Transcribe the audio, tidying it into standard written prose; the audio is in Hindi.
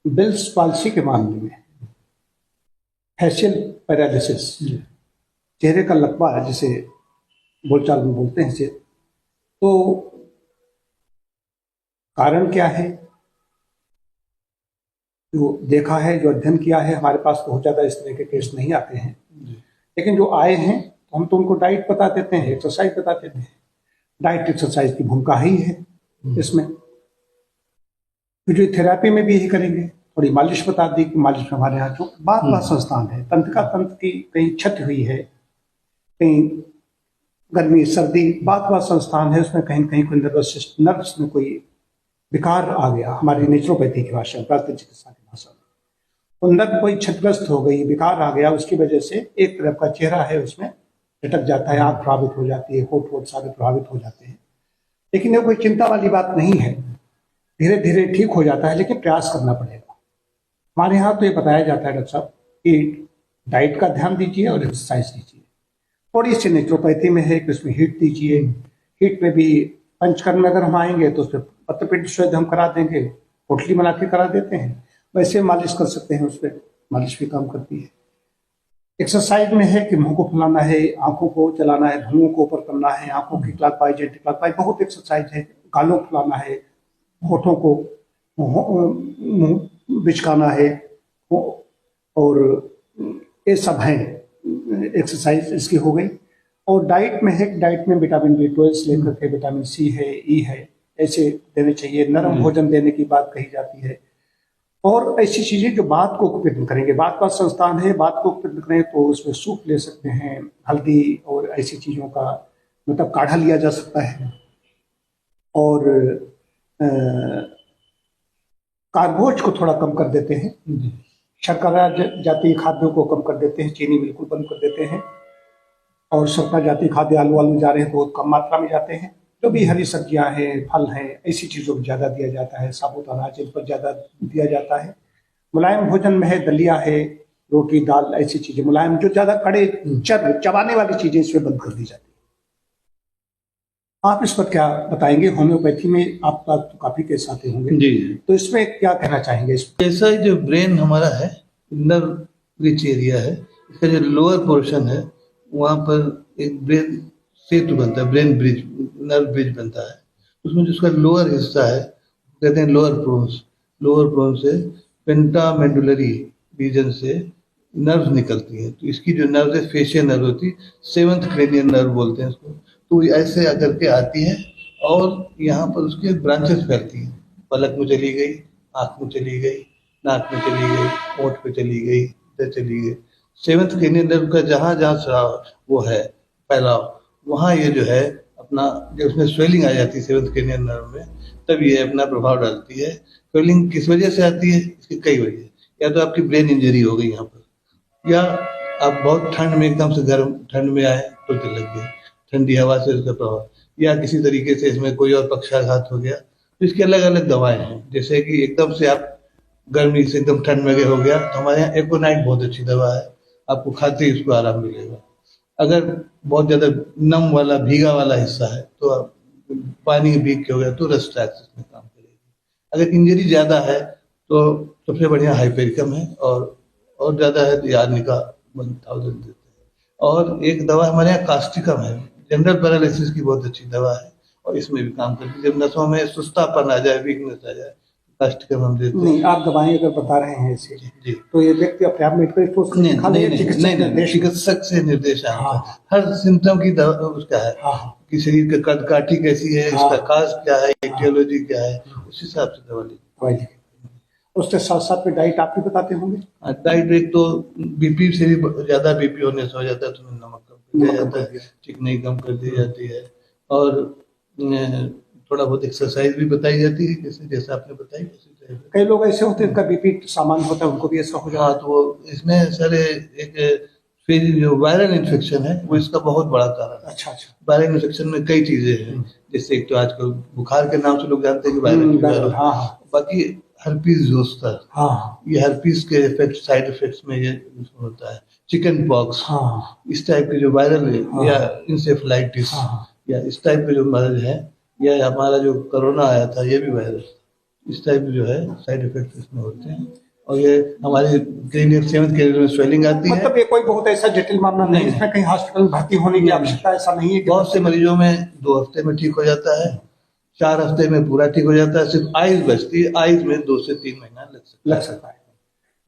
बेल्स पाल्सी के मामले में फेशियल पैरालिसिस, चेहरे का लकवा जिसे बोलचाल में बोलते हैं इसे, तो कारण क्या है? जो देखा है, जो अध्ययन किया है, हमारे पास बहुत ज्यादा इस तरह के केस नहीं आते हैं, लेकिन जो आए हैं तो हम तो उनको डाइट बता देते हैं, एक्सरसाइज बता देते हैं। डाइट एक्सरसाइज की भूमिका ही है इसमें। फिजियोथेरेपी में भी यही करेंगे, थोड़ी मालिश बता दी कि मालिश में हमारे यहाँ जो बात संस्थान है, तंत्रिका तंत्र की कहीं क्षति हुई है, कहीं गर्मी सर्दी बात संस्थान है, उसमें कहीं कहीं कोई नर्व्स में कोई विकार आ गया, हमारी नेचुरोपैथी की भाषा में, प्राकृतिक चिकित्सा की भाषा में, तो नर्व कोई क्षतिग्रस्त हो गई, विकार आ गया, उसकी वजह से एक तरफ का चेहरा है उसमें लटक जाता है, आंख प्रभावित हो जाती है, होठ सारे प्रभावित हो जाते हैं। लेकिन ये कोई चिंता वाली बात नहीं है, धीरे धीरे ठीक हो जाता है, लेकिन प्रयास करना पड़ेगा। हमारे यहाँ तो ये बताया जाता है डॉक्टर साहब कि डाइट का ध्यान दीजिए और एक्सरसाइज कीजिए। थोड़ी सी नेचुरोपैथी में है कि उसमें हीट दीजिए, हीट में भी पंचकर्म में अगर हम आएंगे तो उसमें पत्रपिंड शोध हम करा देंगे, पोटली बना के करा देते हैं, वैसे मालिश कर सकते हैं, उस पर मालिश भी काम करती है। एक्सरसाइज में है कि मुंह को फुलाना है, आंखों को चलाना है, भुओं को ऊपर करना है, आंखों की क्लॉकवाइज एंटी क्लॉकवाइज बहुत एक्सरसाइज है, गालों को फुलाना है, होठों को मुंह बिचकाना है, और ये सब है एक्सरसाइज इसकी हो गई। और डाइट में है, डाइट में विटामिन B12 से लेकर के विटामिन C है, E है, ऐसे देने चाहिए। नरम भोजन देने की बात कही जाती है, और ऐसी चीजें जो बात को कुपित करेंगे। बात संस्थान है, बात को कुपित करें तो उसमें सूप ले सकते हैं, हल्दी और ऐसी चीजों का मतलब काढ़ा लिया जा सकता है। और कार्बोज को थोड़ा कम कर देते हैं, शर्करा जातीय खाद्यों को कम कर देते हैं, चीनी बिल्कुल बंद कर देते हैं, और शर्करा जातीय खाद्य आलू जा रहे हैं तो बहुत कम मात्रा में जाते हैं। जो भी हरी सब्जियां हैं, फल हैं, ऐसी चीजों को ज्यादा दिया जाता है, साबुत अनाज इन पर ज्यादा दिया जाता है। मुलायम भोजन में है, दलिया है, रोटी दाल, ऐसी चीजें मुलायम, जो ज्यादा कड़े चबाने वाली चीजें इसमें बंद कर दी जाती है। आप इस पर क्या बताएंगे? होम्योपैथी में आपका तो काफी केस आते होंगे जी, तो इसमें क्या कहना चाहेंगे? ऐसा जो ब्रेन हमारा है, नर्व रिच एरिया है, इसका जो लोअर पोर्शन है वहाँ पर एक ब्रेन सेतु बनता है, ब्रेन ब्रिज, नर्व ब्रिज बनता है। उसमें जो उसका लोअर हिस्सा है कहते हैं लोअर प्रोन्स, लोअर प्रोन्स से पेंटामेडुलरी रीजन से नर्व निकलती है। तो इसकी जो नर्व है फेशियल नर्व होती है, सेवंथ क्रेनियल नर्व बोलते हैं इसको। तो ऐसे आकर के आती है और यहाँ पर उसके ब्रांचेस फैलती हैं, पलक में चली गई, आँख में चली गई, नाक में चली गई, होंठ पे चली गई, इधर चली गई। सेवंथ क्रेनियल नर्व का जहाँ जहाँ वो है फैलाव, वहाँ ये जो है अपना, जब उसमें स्वेलिंग आ जाती है सेवंथ क्रेनियल नर्व में, तब ये अपना प्रभाव डालती है। स्वेलिंग किस वजह से आती है? इसकी कई वजह, या तो आपकी ब्रेन इंजरी हो गई यहाँ पर, या आप बहुत ठंड में एकदम से गर्म ठंड में आए तो लग गई, ठंडी हवा से उसका प्रभाव, या किसी तरीके से इसमें कोई और पक्षाघात हो गया। तो इसकी अलग अलग दवाएं हैं। जैसे कि एकदम से आप गर्मी से एकदम ठंड में गए हो गया तो हमारे यहाँ एकोनाइट बहुत अच्छी दवा है, आपको खाते ही उसको आराम मिलेगा। अगर बहुत ज्यादा नम वाला भीगा वाला हिस्सा है तो आप पानी भीग के हो गया तो रस्टैक्स इसमें काम करेगी। अगर इंजरी ज्यादा है तो सबसे बढ़िया हाइपेरिकम है, और ज्यादा है तो यार्निका 1000 देते हैं। और एक दवा हमारे यहाँ कास्टिकम है, जनरल पैरालिसिस की बहुत अच्छी दवा है और इसमें भी काम करती है। जब नसों में सुस्तापन आ जाए, वीकनेस आ जाए, कास्टिकम हम देते हैं। नहीं, आप दवाएं अगर बता रहे हैं ऐसे जी, तो ये व्यक्ति अपने आप मेडिकल स्टोर नहीं, चिकित्सक से निर्देश आता है। हर सिम्टम की दवा उसका है, कि शरीर का कद काठी कैसी है, इसका काज क्या है, एटियोलॉजी क्या है, उस हिसाब से दवा लेते। उसके साथ साथ में डाइट आप भी बताते होंगे? डाइट एक तो बीपी से भी ज्यादा बीपी होने से हो जाता है तो नमक कम कर दिया जाता है, चिकनाई कम कर दी जाती है, और थोड़ा बहुत एक्सरसाइज भी बताई जाती है, जैसे आपने बताई। कई लोग ऐसे होते हैं उनका बीपी सामान्य होता है, उनको भी ऐसा हो जाता है। हाँ, तो वो इसमें सर एक फिर जो वायरल इन्फेक्शन है वो इसका बहुत बड़ा कारण है। अच्छा। वायरल इन्फेक्शन में कई चीजें हैं, जैसे एक तो आजकल बुखार के नाम से लोग जानते हैं कि वायरल, बाकी हर्पीस जोस्टर, ये हर्पीस के इफेक्ट, साइड इफेक्ट्स में ये होता है। चिकन पॉक्स, इस टाइप के जो वायरल है, या इंसेफ्लाइटिस, या इस टाइप के जो मर्ज है, या हमारा जो कोरोना आया था ये भी वायरस, इस टाइप जो है साइड इफेक्ट इसमें होते हैं। और ये हमारे क्लिनिक 7th कैरियर में स्वेलिंग आती है। मतलब ये कोई बहुत ऐसा जटिल मामला नहीं, इसमें कहीं हॉस्पिटल में भर्ती होने की आवश्यकता ऐसा नहीं है कि बहुत से मरीजों में 2 हफ्ते में ठीक हो जाता है, 4 हफ्ते में पूरा ठीक हो जाता है। सिर्फ आइज बचती है, आइज में 2 से 3 महीना लग सकता है।